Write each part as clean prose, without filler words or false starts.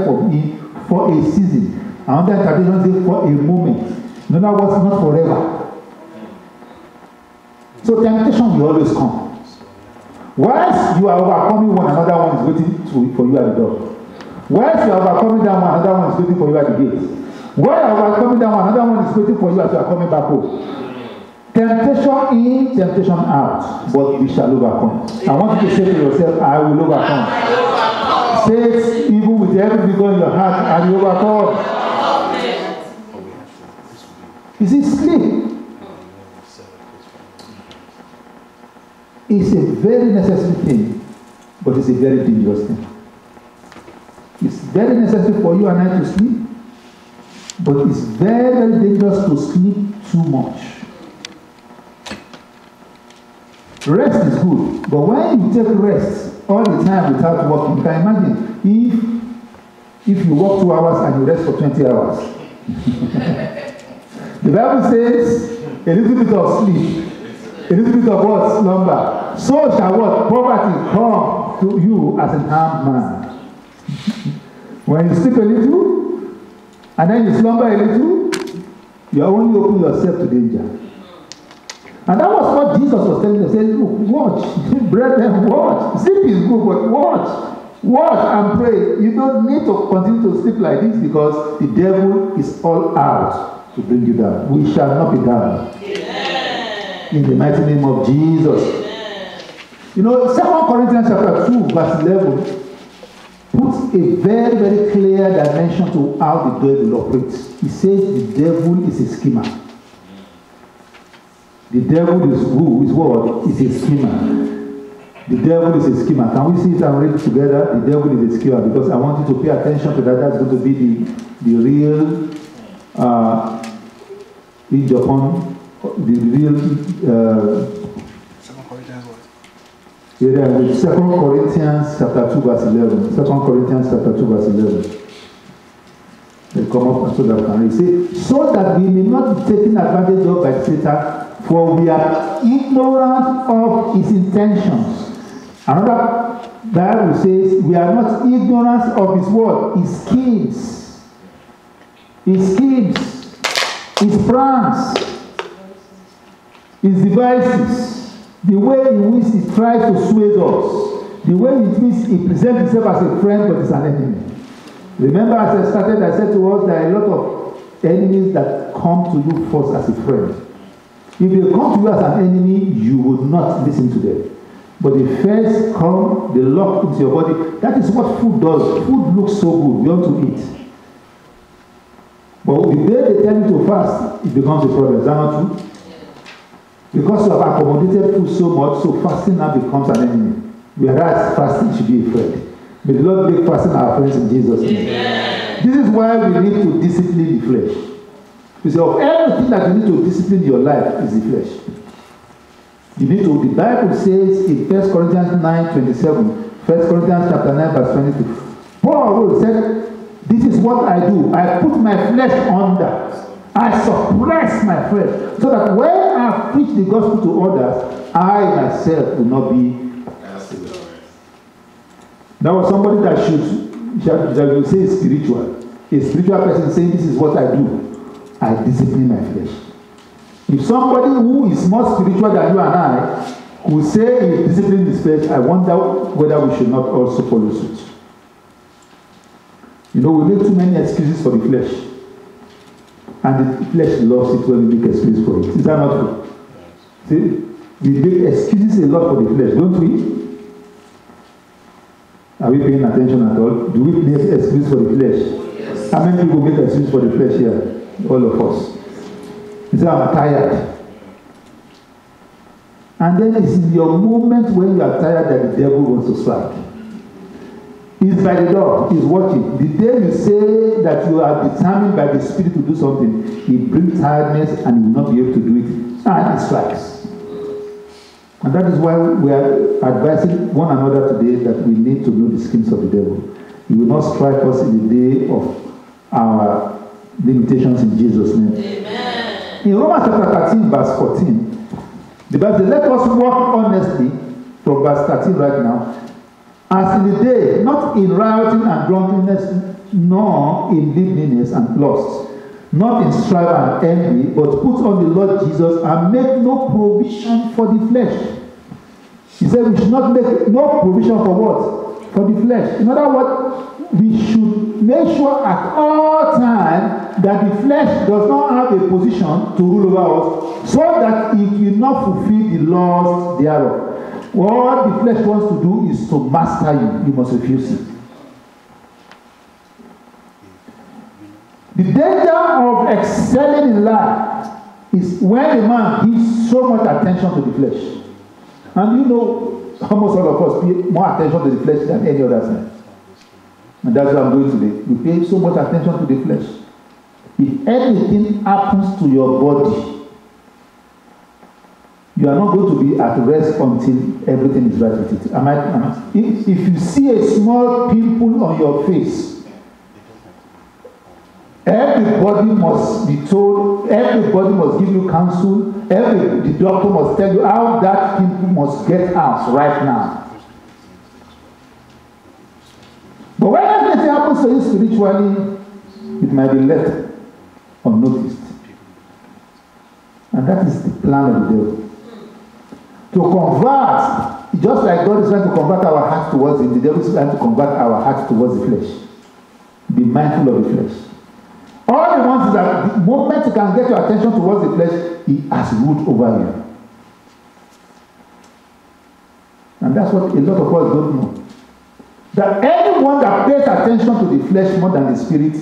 for him for a season. Another interpretation says for a moment. In other words, not forever. So temptation will always come. Once you are overcoming one, another one is waiting for you at the door. Once you are overcoming that one, another one is waiting for you at the gate. While you are overcoming that one, another one is waiting for you as you are coming back home. Temptation in, temptation out, but we shall overcome. I want you to say to yourself, I will overcome. Say it even with every vigor in your heart, I will overcome. You see, sleep is a very necessary thing, but it's a very dangerous thing. It's very necessary for you and I to sleep, but it's very, very dangerous to sleep too much. Rest is good, but when you take rest all the time without working, you can imagine if you work 2 hours and you rest for 20 hours. The Bible says a little bit of sleep, a little bit of what? Slumber. So shall what? Poverty come to you as an armed man. When you sleep a little and then you slumber a little, you only open yourself to danger. And that was what Jesus was telling us. He said, look, watch, brethren, watch. Sleep is good, but watch. Watch and pray. You don't need to continue to sleep like this because the devil is all out to bring you down. We shall not be down. Amen. In the mighty name of Jesus. Amen. You know, 2 Corinthians chapter 2, verse 11 puts a very, very clear dimension to how the devil operates. He says the devil is a schemer. The devil is who? Is what? Is a schemer. The devil is a schemer. Can we see it and read it together? The devil is a schemer, because I want you to pay attention to that. That's going to be the real in Japan, the real 2 Corinthians chapter 2 verse 11. 2 Corinthians chapter 2 verse 11. They come up so that we can read. So that we may not be taken advantage of by Satan, for we are ignorant of his intentions. Another Bible says we are not ignorant of his word, his schemes. His schemes, his plans, his devices, the way in which he tries to sway us, the way in which he presents himself as a friend but is an enemy. Remember, as I started, I said to us there are a lot of enemies that come to you first as a friend. If they come to you as an enemy, you would not listen to them. But they first come, they lock into your body. That is what food does. Food looks so good, you want to eat. But the day they tell you to fast, it becomes a problem. Is that not true? Because you have accommodated food so much, so fasting now becomes an enemy. Whereas fasting should be a friend. May the Lord make fasting our friends in Jesus' name. Amen. This is why we need to discipline the flesh. You see, of everything that you need to discipline your life is the flesh. You need to, the Bible says in 1 Corinthians 9:27, 1 Corinthians chapter 9 verse 22, Paul said, this is what I do. I put my flesh under. I suppress my flesh. So that when I preach the gospel to others, I myself will not be. There was somebody that you say is spiritual. A spiritual person saying, this is what I do. I discipline my flesh. If somebody who is more spiritual than you and I could say he discipline his flesh, I wonder whether we should not also follow suit. You know, we make too many excuses for the flesh. And the flesh loves it when we make excuses for it. Is that not true? See? We make excuses a lot for the flesh, don't we? Are we paying attention at all? Do we make excuses for the flesh? Yes. How many people make excuses for the flesh here? All of us. He said, I'm tired. And then it's in your moment when you are tired that the devil wants to strike. He's by the door. He's watching. The day you say that you are determined by the Spirit to do something, he brings tiredness and you will not be able to do it. And it strikes. And that is why we are advising one another today that we need to know the schemes of the devil. He will not strike us in the day of our limitations in Jesus' name. Amen. In Romans chapter 13, verse 14, the Bible says, let us walk honestly, from verse 13 right now, as in the day, not in rioting and drunkenness, nor in lewdness and lust, not in strife and envy, but put on the Lord Jesus and make no provision for the flesh. He said we should not make no provision for what? For the flesh. In other words, we should make sure at all times that the flesh does not have a position to rule over us, so that it will not fulfill the laws thereof. What the flesh wants to do is to master you. You must refuse it. The danger of excelling in life is when a man gives so much attention to the flesh. And you know, almost all of us pay more attention to the flesh than any other side. And that's what I'm doing today. We pay so much attention to the flesh. If anything happens to your body, you are not going to be at rest until everything is right with it. If you see a small pimple on your face, everybody must be told, everybody must give you counsel, the doctor must tell you how that pimple must get out right now. But when anything happens to you spiritually, it might be left unnoticed. And that is the plan of the devil. To convert, just like God is trying to convert our hearts towards Him, the devil is trying to convert our hearts towards the flesh. Be mindful of the flesh. All he wants is that the moment you can get your attention towards the flesh, he has ruled over you. And that's what a lot of us don't know. That anyone that pays attention to the flesh more than the spirit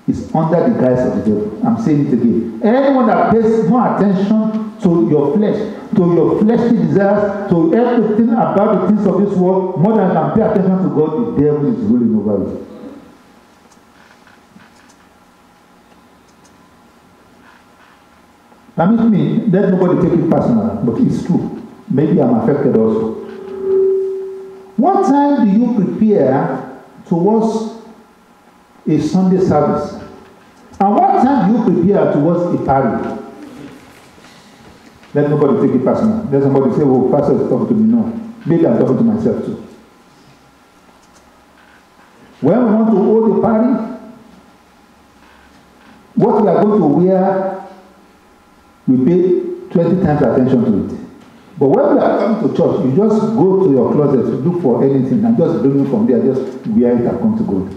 is under the guise of the devil. I'm saying it again. Anyone that pays more attention to your flesh, to your fleshly desires, to everything about the things of this world, more than can pay attention to God, the devil is ruling over you. Permit me, let nobody take it personal, but it's true. Maybe I'm affected also. What time do you prepare towards a Sunday service? And what time do you prepare towards a party? Let nobody take it personal. Let somebody say, oh, pastor is talking to me. No. Maybe I'm talking to myself too. When we want to hold a party, what we are going to wear, we pay 20 times attention to it. But when we are coming to church, you just go to your closet to look for anything and just bring it from there, just wear it and come to God.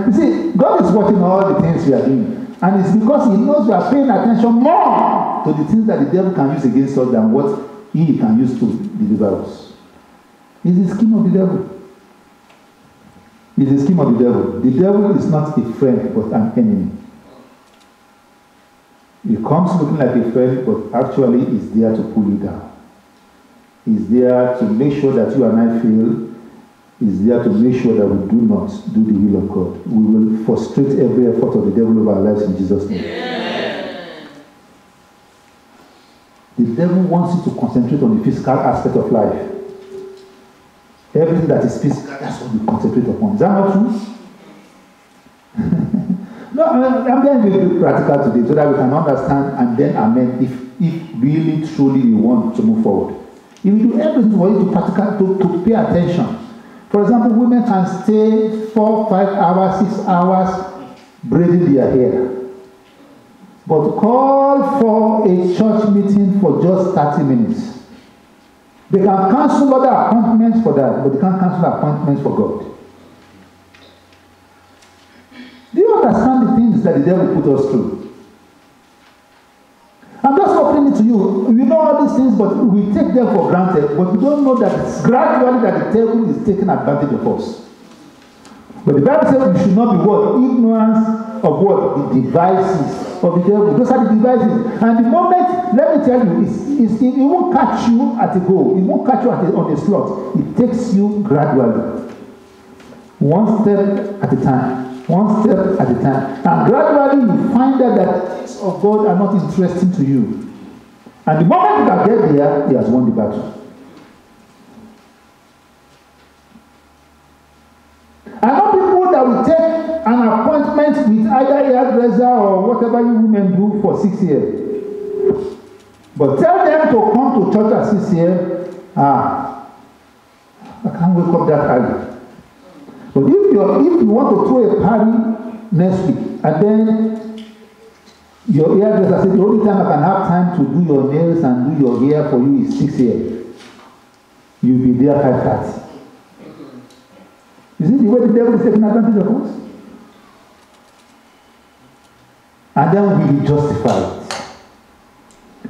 You see, God is watching all the things we are doing. And it's because He knows we are paying attention more to the things that the devil can use against us than what He can use to deliver us. It's the scheme of the devil. It's the scheme of the devil. The devil is not a friend, but an enemy. He comes looking like a friend, but actually is there to pull you down. He's there to make sure that you and I fail. He's there to make sure that we do not do the will of God. We will frustrate every effort of the devil over our lives in Jesus' name. Yeah. The devil wants you to concentrate on the physical aspect of life. Everything that is physical, that's what we concentrate upon. Is that not true? No, I'm going to be practical today so that we can understand and then amend if really, truly we want to move forward. If we do everything for you to pay attention. For example, women can stay 4, 5 hours, 6 hours braiding their hair. But call for a church meeting for just 30 minutes. They can cancel other appointments for that, but they can't cancel appointments for God. Do you understand the things that the devil put us through? I'm just opening it to you. We know all these things, but we take them for granted. But we don't know that it's gradually that the devil is taking advantage of us. But the Bible says we should not be what? Ignorance of what? The devices of the devil. Those are the devices. And the moment, let me tell you, it won't catch you at a goal. It won't catch you on a slot. It takes you gradually. One step at a time. One step at a time. And gradually you find out that things of God are not interesting to you. And the moment you can get there, He has won the battle. I know people that will take an appointment with either a hairdresser or whatever you women do for 6 years. But tell them to come to church at 6 years. I can't wake up that early. But if you want to throw a party next week, and then your hairdresser said the only time I can have time to do your nails and do your hair for you is 6 a.m. You'll be there 5:30. You see the way the devil is taking advantage of us? And then we justify it.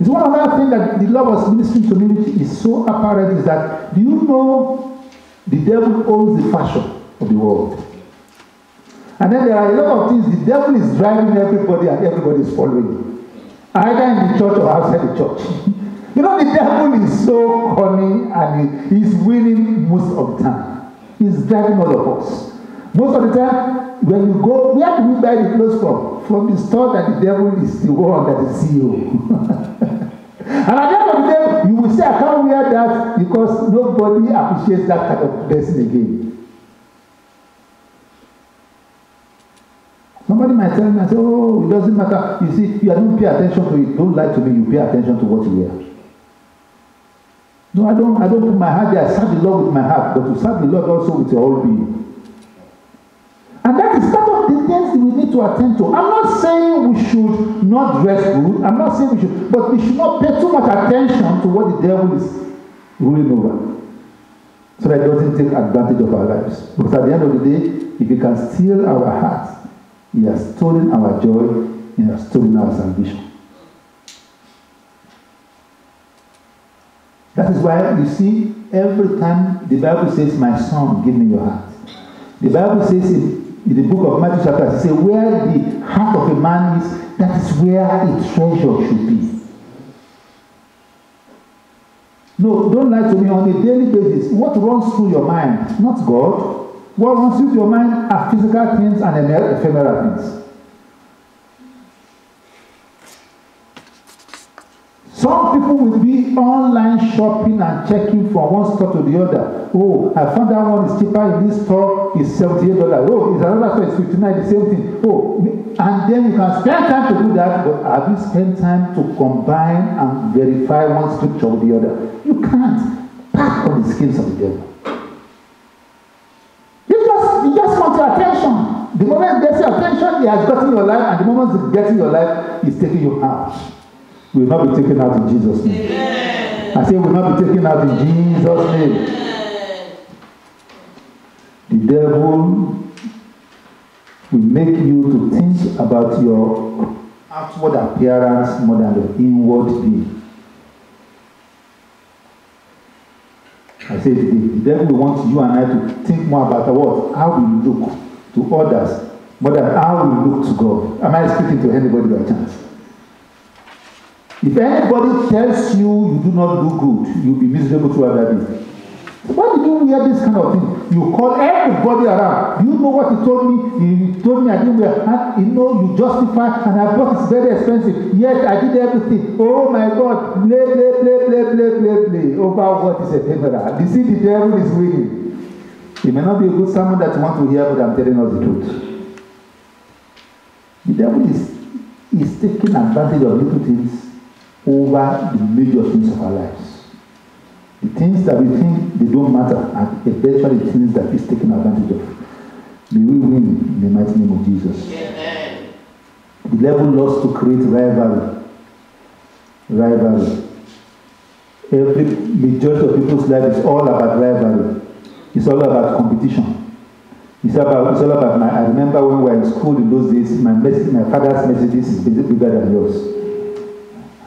It's one other thing that the Lord was ministering to me, which is so apparent, is that, do you know the devil owns the fashion of the world? And then there are a lot of things the devil is driving everybody and everybody is following, either in the church or outside the church. You know, the devil is so cunning and he's winning most of the time. He's driving all of us. Most of the time, when you go, where do we buy the clothes from? From the store that the devil is the one that is CEO. And at the end of the day, you will say, I can't wear that because nobody appreciates that kind of person again. Somebody might tell me, I say, oh, it doesn't matter. You see, you don't pay attention to it. Don't lie to me, you pay attention to what you wear. No, I don't put my heart there. I serve the Lord with my heart, but to serve the Lord also with your whole being. And that is part of the things we need to attend to. I'm not saying we should not dress good. I'm not saying we should, but we should not pay too much attention to what the devil is ruling over, so that it doesn't take advantage of our lives. Because at the end of the day, if he can steal our hearts, he has stolen our joy, he has stolen our salvation. That is why you see, every time the Bible says, my son, give me your heart. The Bible says in the book of Matthew chapter, it says, where the heart of a man is, that is where a treasure should be. No, don't lie to me. On a daily basis, what runs through your mind? Not God. What runs through your mind are physical things and ephemeral things. Some people will be online shopping and checking from one store to the other. Oh, I found that one is cheaper in this store, it's $78. Oh, it's another store, it's $59, the same thing. Oh, and then you can spend time to do that, but have you spent time to combine and verify one scripture with the other? You can't. Part of the skills of the devil. You just want your attention. The moment he gets your attention, he has gotten your life, and the moment he's getting your life, he's taking you out. Will not be taken out in Jesus' name. Amen. I say will not be taken out in Jesus' name. Amen. The devil will make you to think about your outward appearance more than your inward being. I say the devil wants you and I to think more about what? How we look to others more than how we look to God. Am I speaking to anybody by chance? If anybody tells you you do not look good, you'll be miserable throughout that day. Why did you wear this kind of thing? You call everybody around. Do you know what he told me? He told me I didn't wear hat. You know, you justify, and I bought it's very expensive. Yet I did everything. Oh my God. Play over what is ephemeral. You see, the devil is winning. It may not be a good sermon that you want to hear, but I'm telling us the truth. The devil is taking advantage of little things over the major things of our lives. The things that we think they don't matter are eventually the things that he's taking advantage of. May we win in the mighty name of Jesus. Amen. The devil loves to create rivalry. Every majority of people's life is all about rivalry. It's all about competition. It's all about I remember when we were in school in those days, my father's Mercedes is bigger than yours.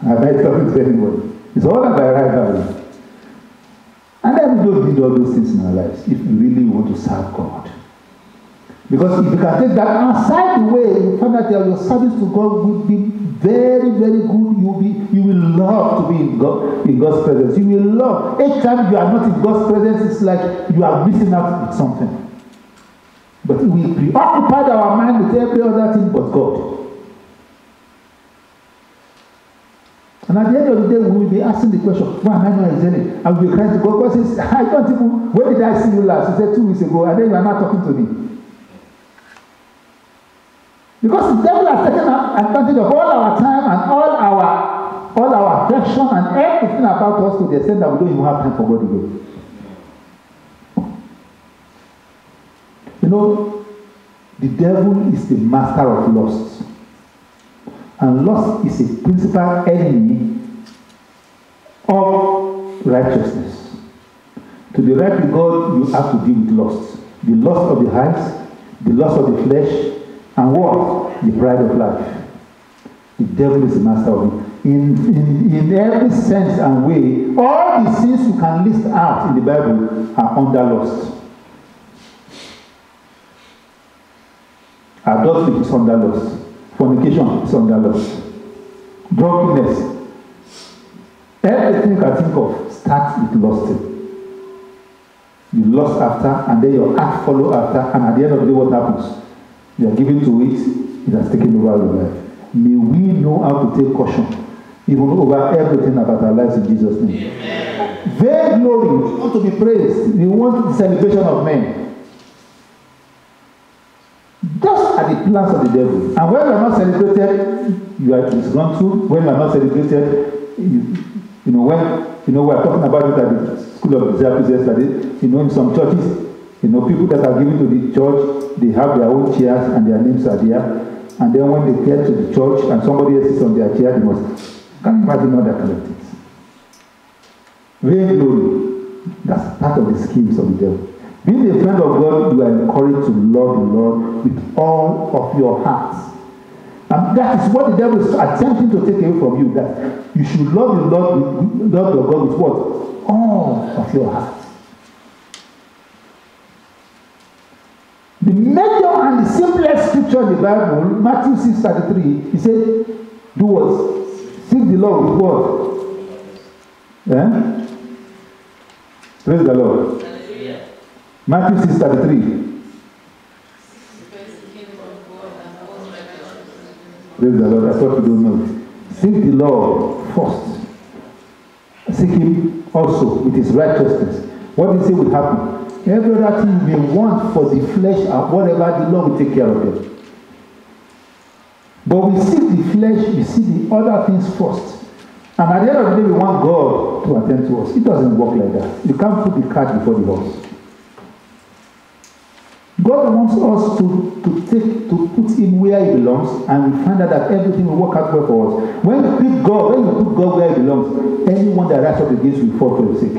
I might tell it to anybody. It's all about rivalry. And then we don't need all those things in our lives if we really want to serve God. Because if you can take that outside the way, you find that your service to God will be very, very good. You will love to be in God's presence. You will love. Each time you are not in God's presence, it's like you are missing out with something. But we preoccupied our mind with every other thing but God. And at the end of the day, we will be asking the question, why am I not excelling? I will be crying to God. God says, I don't even, when did I see you last? You said 2 weeks ago, and then you are not talking to me. Because the devil has taken advantage of all our time and all our affection and everything about us to the extent that we don't even have time for God again. You know, the devil is the master of lust. And lust is a principal enemy of righteousness. To be right with God, you have to deal with lust. The lust of the eyes, the lust of the flesh, and what? The pride of life. The devil is the master of it. In every sense and way, all the sins you can list out in the Bible are under lust. Adultery is under lust. Fornication is under lust. Drunkenness. Everything you can think of starts with lusting. You lust after, and then your act follow after, and at the end of the day, what happens? You are given to it, it has taken over your life. May we know how to take caution, even over everything about our lives in Jesus' name. Amen. Vain glory, we want to be praised. We want the celebration of men. Those are the plans of the devil. And when you are not celebrated, you are disgruntled. When you are not celebrated, we are talking about it at the School of Disciples yesterday. In some churches, people that are given to the church, they have their own chairs and their names are there. And then when they get to the church and somebody else is on their chair, they must. Can't imagine all that kind of things. Vain glory. That's part of the schemes of the devil. Being a friend of God, you are encouraged to love the Lord with all of your heart. And that is what the devil is attempting to take away from you. That you should love the Lord, love your God with what? All of your heart. The major and the simplest scripture in the Bible, Matthew 6:33, he said, do what? Seek the Lord with what? Yeah? Praise the Lord. Matthew 6:33. Praise the Lord. That's what we don't know. Seek the Lord first. Seek Him also with His righteousness. What do you say will happen? Every other thing you may want for the flesh or whatever, the Lord will take care of them. But we seek the flesh, we see the other things first. And at the end of the day, we want God to attend to us. It doesn't work like that. You can't put the cart before the horse. God wants us to put Him where He belongs, and we find out that everything will work out well for us. When you put God where He belongs, anyone that rises up against you will fall for your sake.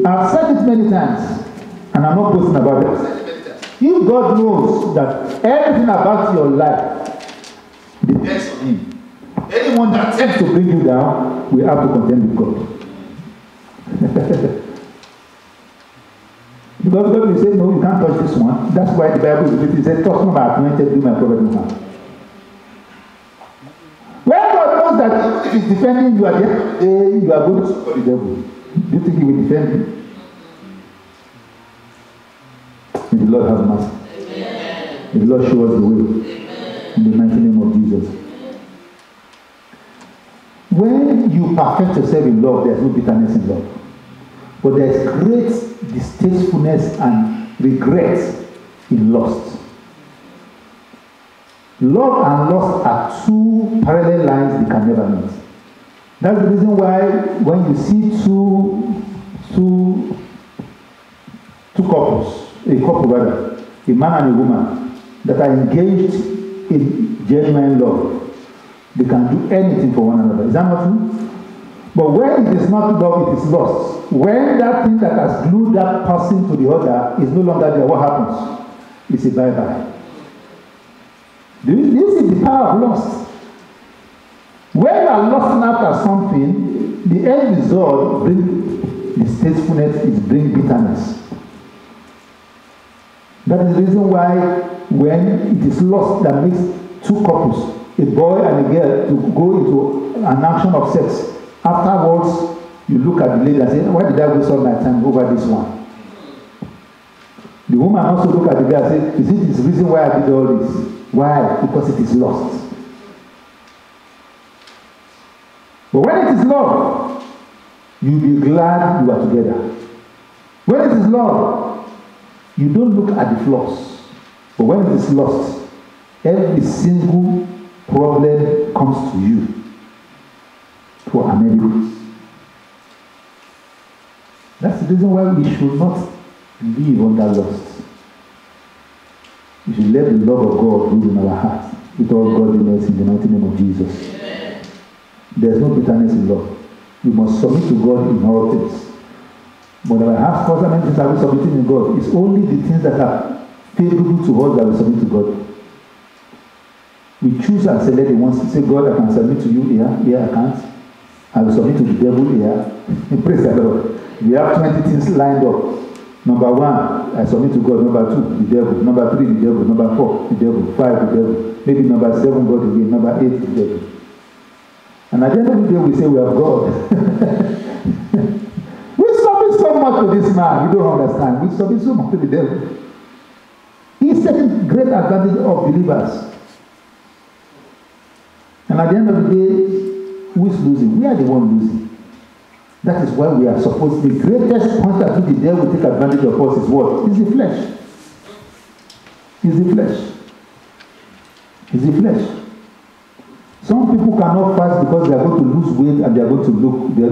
I've said it many times, and I'm not boasting about it. If God knows that everything about your life depends on Him, anyone that attempts to bring you down will have to contend with God. Because God will say, no, you can't touch this one. That's why the Bible is written. It says, touch not my anointed, do my prophet no harm. When God knows that if He's defending you at the end of the day, you are going to support the devil. Do you think He will defend you? May the Lord have mercy. Amen. May the Lord show us the way. Amen. In the mighty name of Jesus. When you perfect yourself in love, there is no bitterness in love. But there is great distastefulness and regret in lust. Love and lust are two parallel lines they can never meet. That's the reason why when you see two couples, a couple rather, a man and a woman, that are engaged in genuine love, they can do anything for one another. Is that not true? But when it is not love, it is lust. When that thing that has glued that person to the other is no longer there, what happens? It's a bye-bye. Do you see the power of lust? When you are lusting after something, the end result brings distastefulness, it brings bitterness. That is the reason why when it is lust that makes two couples, a boy and a girl, to go into an action of sex, afterwards you look at the lady and say, why did I waste all my time over this one? The woman also look at the guy and say, is it the reason why I did all this? Why? Because it is lust. But when it is love, you'll be glad you are together. When it is love, you don't look at the flaws. But when it is lust, every single problem comes to you for amendment. reason why we should not live under lust. We should let the love of God rule in our hearts with all godliness in the mighty name of Jesus. There is no bitterness in love. We must submit to God in all things. But our heart fundamental things are we submitting in God. It's only the things that are favorable to us that we submit to God. We choose and select the ones to say, God, I can submit to you here, here I can't. I will submit to the devil here. Praise the Lord. We have 20 things lined up. Number 1, I submit to God. Number 2, the devil. Number 3, the devil. Number 4, the devil. 5, the devil. Maybe number 7, God again. Number 8, the devil. And at the end of the day, we say we have God. We submit so much to this man. You don't understand. We submit so much to the devil. He's taking great advantage of believers. And at the end of the day, who is losing? We are the one losing. That is why we are supposed to. The greatest point at which the devil will take advantage of us is what? Is the flesh. Is the flesh. Is the flesh. Some people cannot fast because they are going to lose weight and they are going to look. They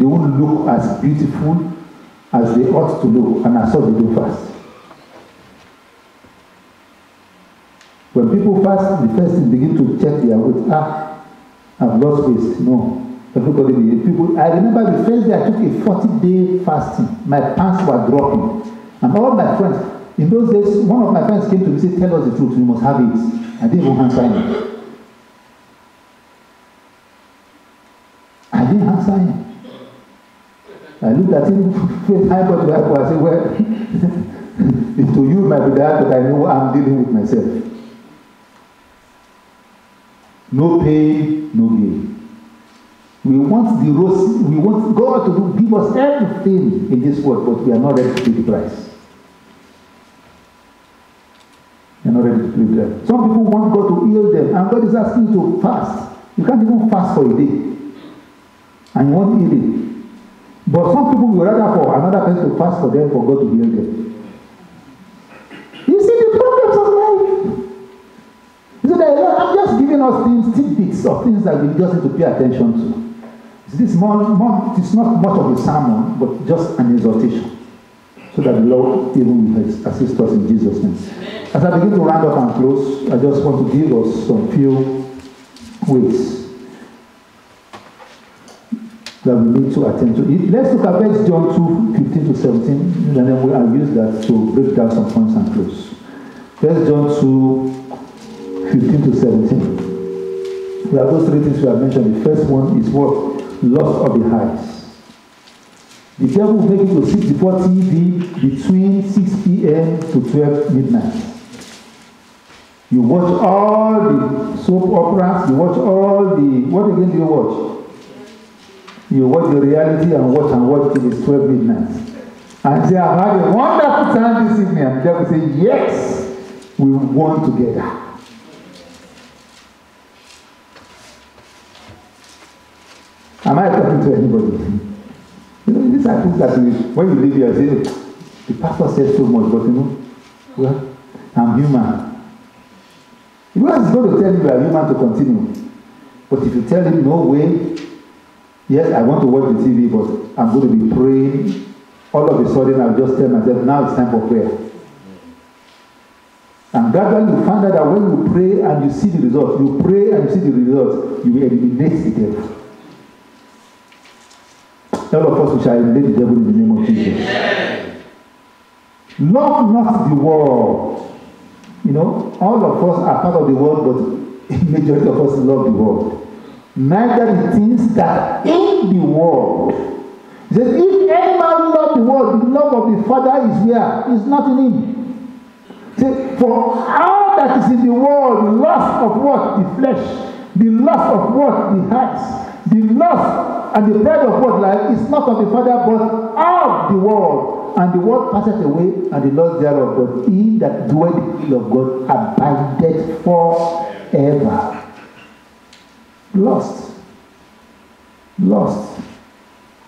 won't look as beautiful as they ought to look, and as such they do fast. When people fast, the first thing begin to check their weight. I've lost weight. No. Everybody, people. I remember the first day I took a 40-day fasting. My pants were dropping. And all my friends, in those days, one of my friends came to me and said, tell us the truth, we must have it. I didn't even answer him. I didn't answer him. I looked at him, I said, well, to you might be that, but I know I'm dealing with myself. No pain, no gain. We want God to give us everything in this world, but we are not ready to pay the price. We are not ready to pay the price. Some people want God to heal them, and God is asking you to fast. You can't even fast for a day, and you want healing. But some people would rather for another person to fast for them, for God to heal them. You see the problems of life. So I'm just giving us tidbits of things that we just need to pay attention to. It's not much of a sermon, but just an exhortation. So that the Lord even assist us in Jesus' name. As I begin to round up and close, I just want to give us some few ways that we need to attend to. Let's look at verse John 2:15-17, and then I'll use that to break down some points and close. 1 John 2:15-17. We have those 3 things we have mentioned. The first one is what? Lust of the eyes. The devil will make you to sit before TV between 6 p.m. to 12 midnight. You watch all the soap operas, you watch all the, what again do you watch? You watch the reality and watch till it's 12 midnight. And say, I've had a wonderful time this evening. And the devil will say, yes, we won together. Am I talking to anybody? You know, these are things that when you leave here, say, the pastor said so much, but well, I'm human. He was going to tell you you are human to continue. But if you tell him, no way, yes, I want to watch the TV, but I'm going to be praying, all of a sudden I'll just tell myself, now it's time for prayer. And gradually you find out that when you pray and you see the results, you pray and you see the results, you will eliminate the devil. All of us we shall eliminate the devil in the name of Jesus. Love not the world. You know, all of us are part of the world, but a majority of us love the world. Neither the things that in the world. He says, if any man love the world, the love of the Father is where? Is not in him. See, for all that is in the world, the lust of what? The flesh. The lust of what? The eyes. The lust and the pride of what? Life is not of the Father, but of the world. And the world passeth away, and the lust thereof. But he that doeth the will of God abideth forever. Lust.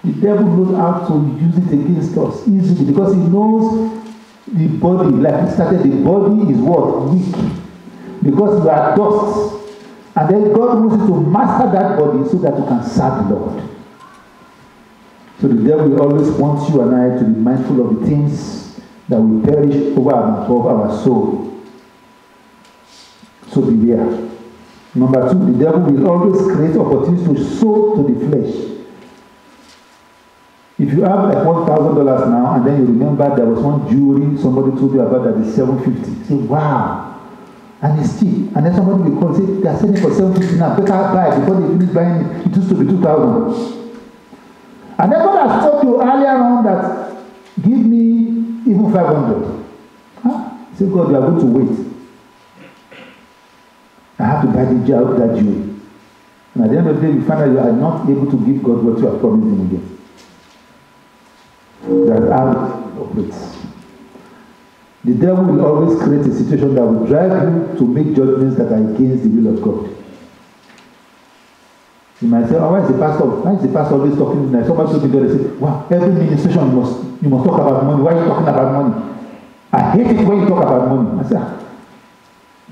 The devil knows how to use it against us easily because he knows the body, like he started, the body is what? Weak. Because you are dust. And then God wants you to master that body so that you can serve the Lord. So the devil will always want you and I to be mindful of the things that will perish over and above our soul. So beware. Number two, the devil will always create opportunities to sow to the flesh. If you have like $1,000 now, and then you remember there was one jewelry somebody told you about that is $750. Say, wow, and it's cheap. And then somebody will call and say, they are selling for $750 now. Better buy before they finish buying it. It used to be $2,000. And then God has told you earlier on that give me even 500. Huh? Say, God, you are going to wait. I have to buy that jewelry. And at the end of the day, you find out you are not able to give God what you have promised him again. That's how it operates. The devil will always create a situation that will drive you to make judgments that are against the will of God. You might say, oh, why is the pastor always talking? Like somebody told me the other day, wow, every ministration you must talk about money. Why are you talking about money? I hate it when you talk about money. I say,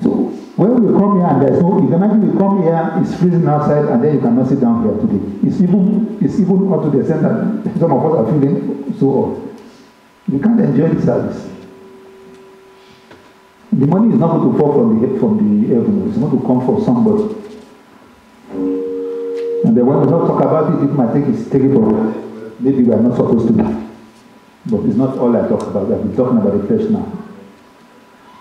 so when we come here and there's no, if imagine we come here, it's freezing outside and then you cannot sit down here today. It's even up to the extent that some of us are feeling so off. We can't enjoy the service. The money is not going to fall from the heaven. It's going to come from somebody. And then when we don't talk about it, people might think it's terrible. Maybe we are not supposed to be. But it's not all I talk about. I've been talking about the flesh now.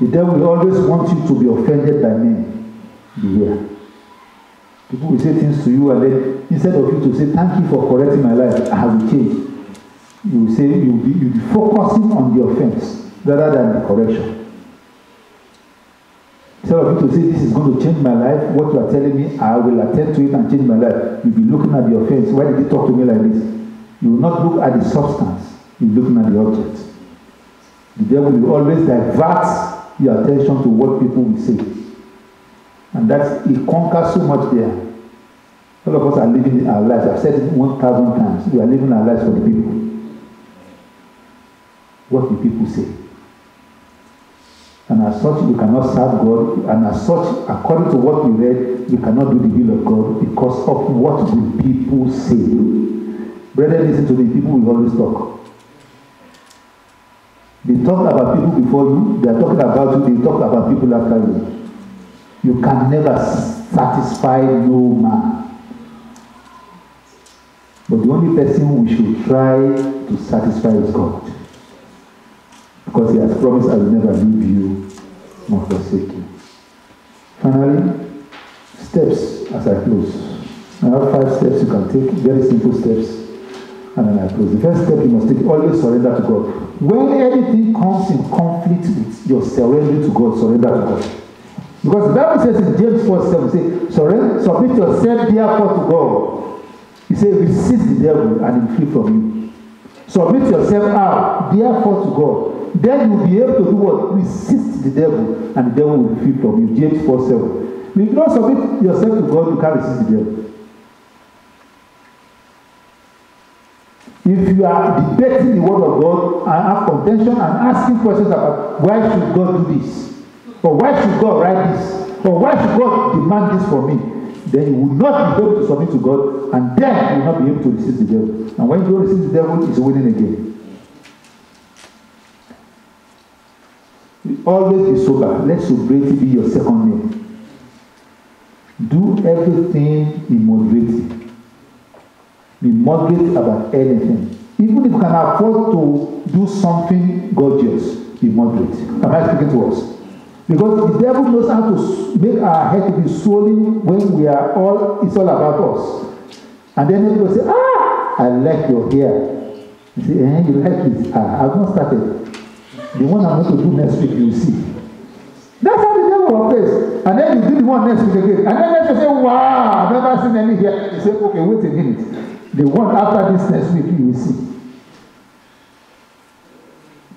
The devil will always want you to be offended by men. Beware. People will say things to you and then instead of you to say, thank you for correcting my life, I will change. You will say, you'll be focusing on the offense rather than the correction. Instead of you to say, this is going to change my life, what you are telling me, I will attend to it and change my life. You'll be looking at the offense. Why did he talk to me like this? You will not look at the substance. You're looking at the object. The devil will always divert your attention to what people will say. And it conquers so much there. All of us are living our lives. I've said it 1,000 times. We are living our lives for the people. What do people say? And as such, you cannot serve God. And as such, according to what we read, you cannot do the will of God because of what will people say. Brethren, listen to the people we always talk. They talk about people before you, they are talking about you, they talk about people after you. You can never satisfy no man. But the only person we should try to satisfy is God. Because he has promised, I will never leave you nor forsake you. Finally, steps as I close. I have 5 steps you can take, very simple steps. And then I close. The first step you must take, always surrender to God. When anything comes in conflict with your surrender to God, surrender to God. Because the Bible says in James 4:7, say, submit yourself therefore to God. He says, resist the devil and he will flee from you. Submit yourself out, therefore to God. Then you will be able to do what? Resist the devil and the devil will flee from you. James 4:7. If you don't submit yourself to God, you can't resist the devil. If you are debating the word of God and have contention and asking questions about why should God do this, or why should God write this, or why should God demand this from me, then you will not be able to submit to God, and then you will not be able to resist the devil. And when you don't resist the devil, he's winning again. Always be sober. Let sobriety be your second name. Do everything in moderate. Be moderate about anything. Even if you can afford to do something gorgeous, be moderate. Am I speaking to us? Because the devil knows how to make our head to be swollen when it's all about us. And then everybody say, I like your hair. You say, you like it? I've not started. The one I'm going to do next week, you will see. That's how the devil operates. And then you do the one next week again. And then next week say, wow, I've never seen any hair. You say, okay, wait a minute. The one after this next week, you will see.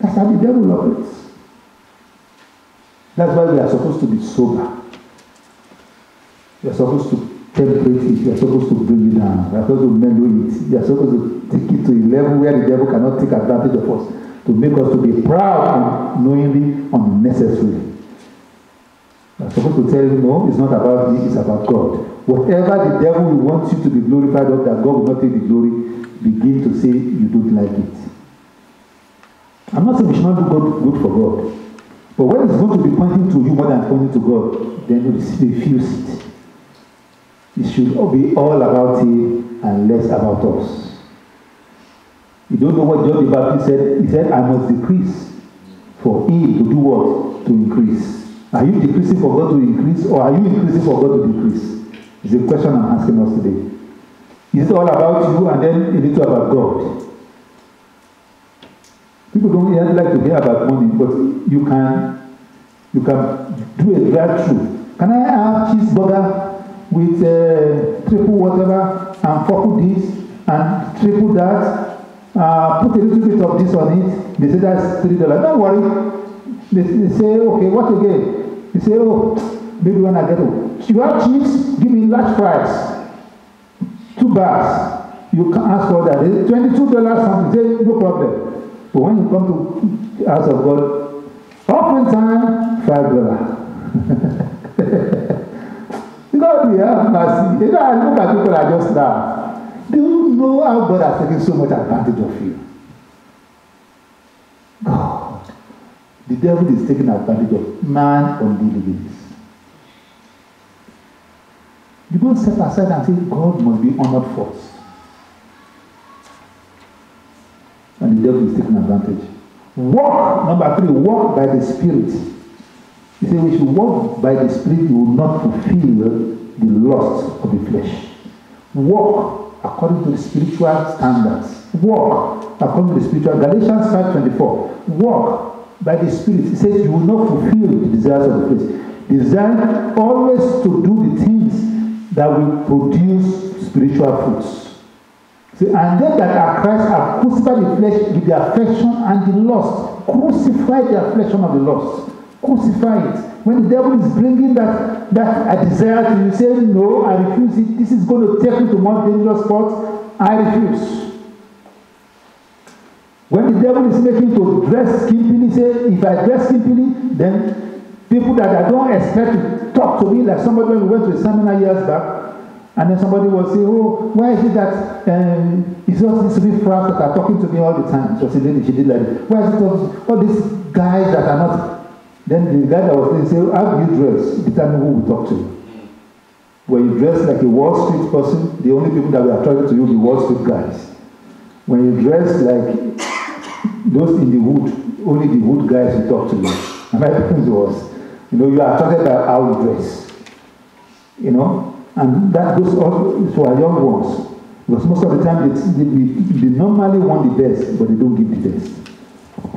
That's how the devil operates. That's why we are supposed to be sober. We are supposed to temperate it. We are supposed to bring it down. We are supposed to mellow it. We are supposed to take it to a level where the devil cannot take advantage of us. To make us to be proud and knowingly unnecessarily. We are supposed to tell him, no, it's not about me, it's about God. Whatever the devil will want you to be glorified of, that God will not take the glory, begin to say you don't like it. I'm not saying we should not do good for God. But when it's going to be pointing to you more than pointing to God, then you refuse it. It should be all about Him and less about us. You don't know what John the Baptist said? He said, I must decrease for Him to do what? To increase. Are you decreasing for God to increase, or are you increasing for God to decrease? It's a question I'm asking us today. Is it all about you and then a little about God? People don't like to hear about money, but you can do a drive-through. Can I have cheeseburger with triple whatever and triple this and triple that? Put a little bit of this on it. They say that's $3. Don't worry. They say, okay, what again? They say, oh, maybe when I get home. You have chips, give me large fries. 2 bars. You can ask for that. $22 something. Say, no problem. But when you come to the house of God, offering time, $5. God, we have mercy. You know, I look at people, I just laugh. Do you know how God has taken so much advantage of you? God. The devil is taking advantage of man on daily basis. You don't step aside and say God must be honored first. And the devil is taking advantage. Walk, number 3, walk by the Spirit. He said we should walk by the Spirit, you will not fulfill the lust of the flesh. Walk according to the spiritual standards. Walk according to the spiritual. Galatians 5:24. Walk by the Spirit. He says you will not fulfill the desires of the flesh. Desire always to do the things that will produce spiritual fruits. See, and they that are Christ have crucified the flesh with the affection and the lust. Crucify the affection of the lust. Crucify it. When the devil is bringing that a desire to you, say, no, I refuse it. This is going to take me to more dangerous spots. I refuse. When the devil is making to dress skimpily, say, if I dress skimpily, then people that I don't expect to talk to me, like somebody when we went to a seminar years back, and then somebody will say, oh, why is it that it's just these three fraps that are talking to me all the time? So she did like that. Why is it all these guys that are not? Then the guy that was there say, how do you dress? Determine who we talk to. When you dress like a Wall Street person, the only people that will attract to you will be Wall Street guys. When you dress like those in the wood, only the wood guys will talk to you. And my point was, you are attracted by how you dress. And that goes also to our young ones. Because most of the time, they normally want the best, but they don't give the best.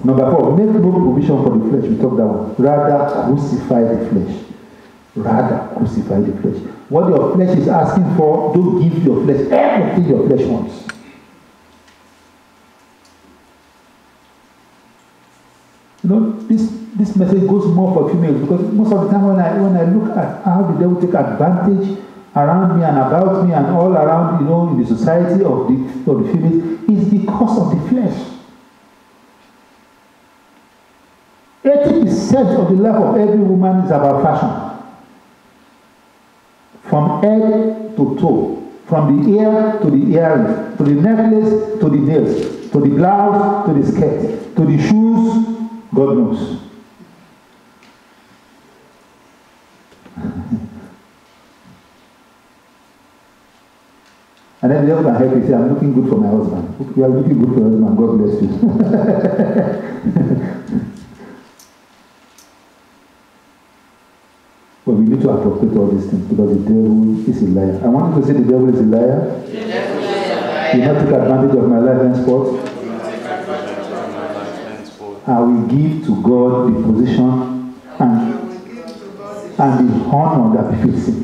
Number 4, make no provision for the flesh. We talked that one. Rather, crucify the flesh. Rather, crucify the flesh. What your flesh is asking for, don't give your flesh everything your flesh wants. This message goes more for females, because most of the time when I look at how the devil take advantage around me and about me and all around, in the society of the females, is because of the flesh. 80% of the life of every woman is about fashion. From head to toe. From the ear to the earring. To the necklace to the nails. To the blouse to the skirt. To the shoes, God knows. And then the devil can help you say, I'm looking good for my husband. You are looking good for your husband. God bless you. But we need to appropriate all these things because the devil is a liar. I want you to say the devil is a liar. The devil is a liar. You not take advantage of my life henceforth. I will give to God the position and the honor that befits him.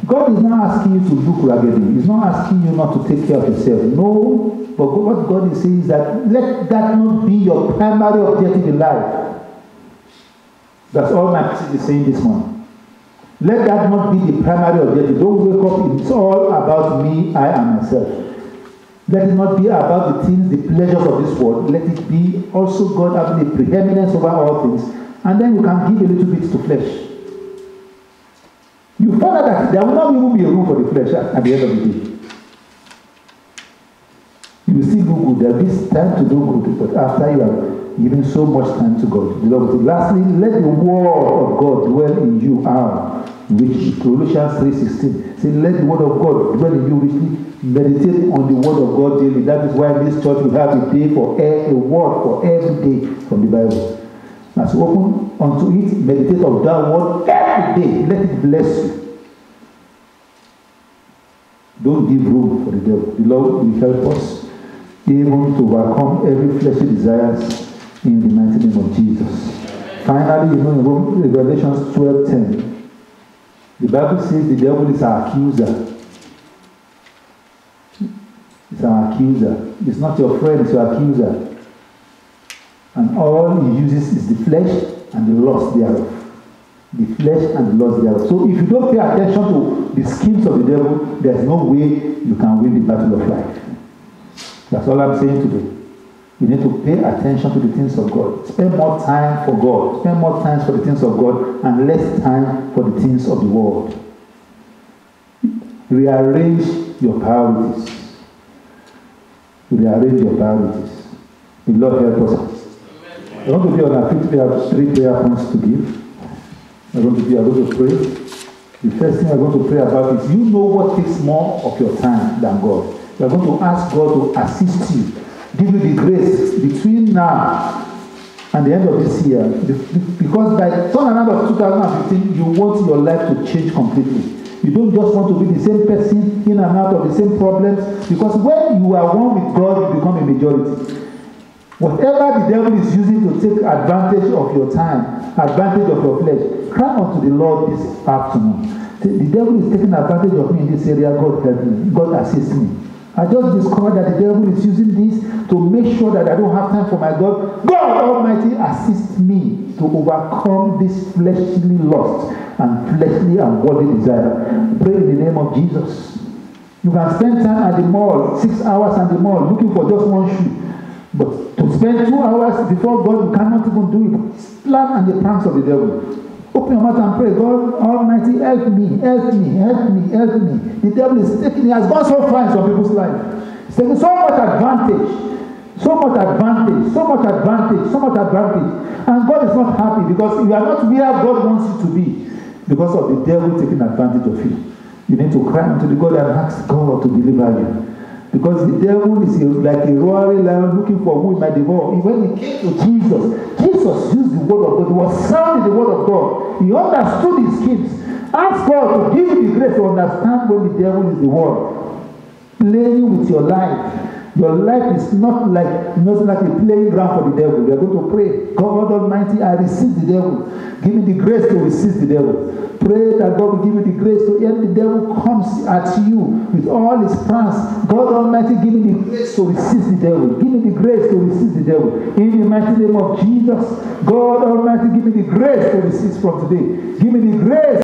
God is not asking you to look raggedy. He's not asking you not to take care of yourself. No, but what God is saying is that let that not be your primary objective in life. That's all my message is saying this morning. Let that not be the primary objective. Don't wake up, it's all about me, I and myself. Let it not be about the things, the pleasures of this world. Let it be also God having a preeminence over all things. And then you can give a little bit to flesh. You find out that there will not even be a room for the flesh at the end of the day. do good. There will be time to do good, but after you have given so much time to God. Beloved, lastly, let the word of God dwell in you. Which Colossians 3:16. Say, let the word of God dwell in you richly. Meditate on the word of God daily. That is why in this church we have a word for every day from the Bible. As you open unto it, meditate on that word every day. Let it bless you. Don't give room for the devil. The Lord will help us even to overcome every fleshly desires in the mighty name of Jesus. Finally, in Revelation 12:10, the Bible says the devil is our accuser. It's our accuser. It's not your friend, it's your accuser. And all he uses is the flesh and the lust thereof. The flesh and the lust thereof. So if you don't pay attention to the schemes of the devil, there's no way you can win the battle of life. That's all I'm saying today. You need to pay attention to the things of God. Spend more time for God. Spend more time for the things of God and less time for the things of the world. Rearrange your priorities. Rearrange your priorities. The Lord help us. I want to be on our feet. We have 3 prayer points to give. We are going to pray. The first thing we are going to pray about is, you know what takes more of your time than God. We are going to ask God to assist you, give you the grace between now and the end of this year. Because by the turnaround of 2015, you want your life to change completely. You don't just want to be the same person in and out of the same problems. Because when you are one with God, you become a majority. Whatever the devil is using to take advantage of your time, advantage of your flesh, cry unto the Lord this afternoon. The devil is taking advantage of me in this area. God help me. God assist me. I just discovered that the devil is using this to make sure that I don't have time for my God. God Almighty assist me to overcome this fleshly lust and fleshly and worldly desire. Pray in the name of Jesus. You can spend time at the mall, 6 hours at the mall, looking for just one shoe. But to spend 2 hours before God, you cannot even do it. It's plan and the plans of the devil. Open your mouth and pray, God Almighty, help me, help me, help me, help me. The devil is taking, he has gone so far in some people's life. He's taking so much advantage, so much advantage, so much advantage, so much advantage. And God is not happy because you are not where God wants you to be because of the devil taking advantage of you. You need to cry unto the God and ask God to deliver you. Because the devil is like a roaring lion looking for who he might devour. When he came to Jesus, Jesus used the word of God. He was sounding the word of God. He understood his schemes. Ask God to give you the grace to understand when the devil is the one playing with your life. Your life is not like a playing ground for the devil. We are going to pray. God Almighty, I resist the devil. Give me the grace to resist the devil. Pray that God will give you the grace to when the devil comes at you with all his plans. God Almighty, give me the grace to resist the devil. Give me the grace to resist the devil. In the mighty name of Jesus, God Almighty, give me the grace to resist from today. Give me the grace.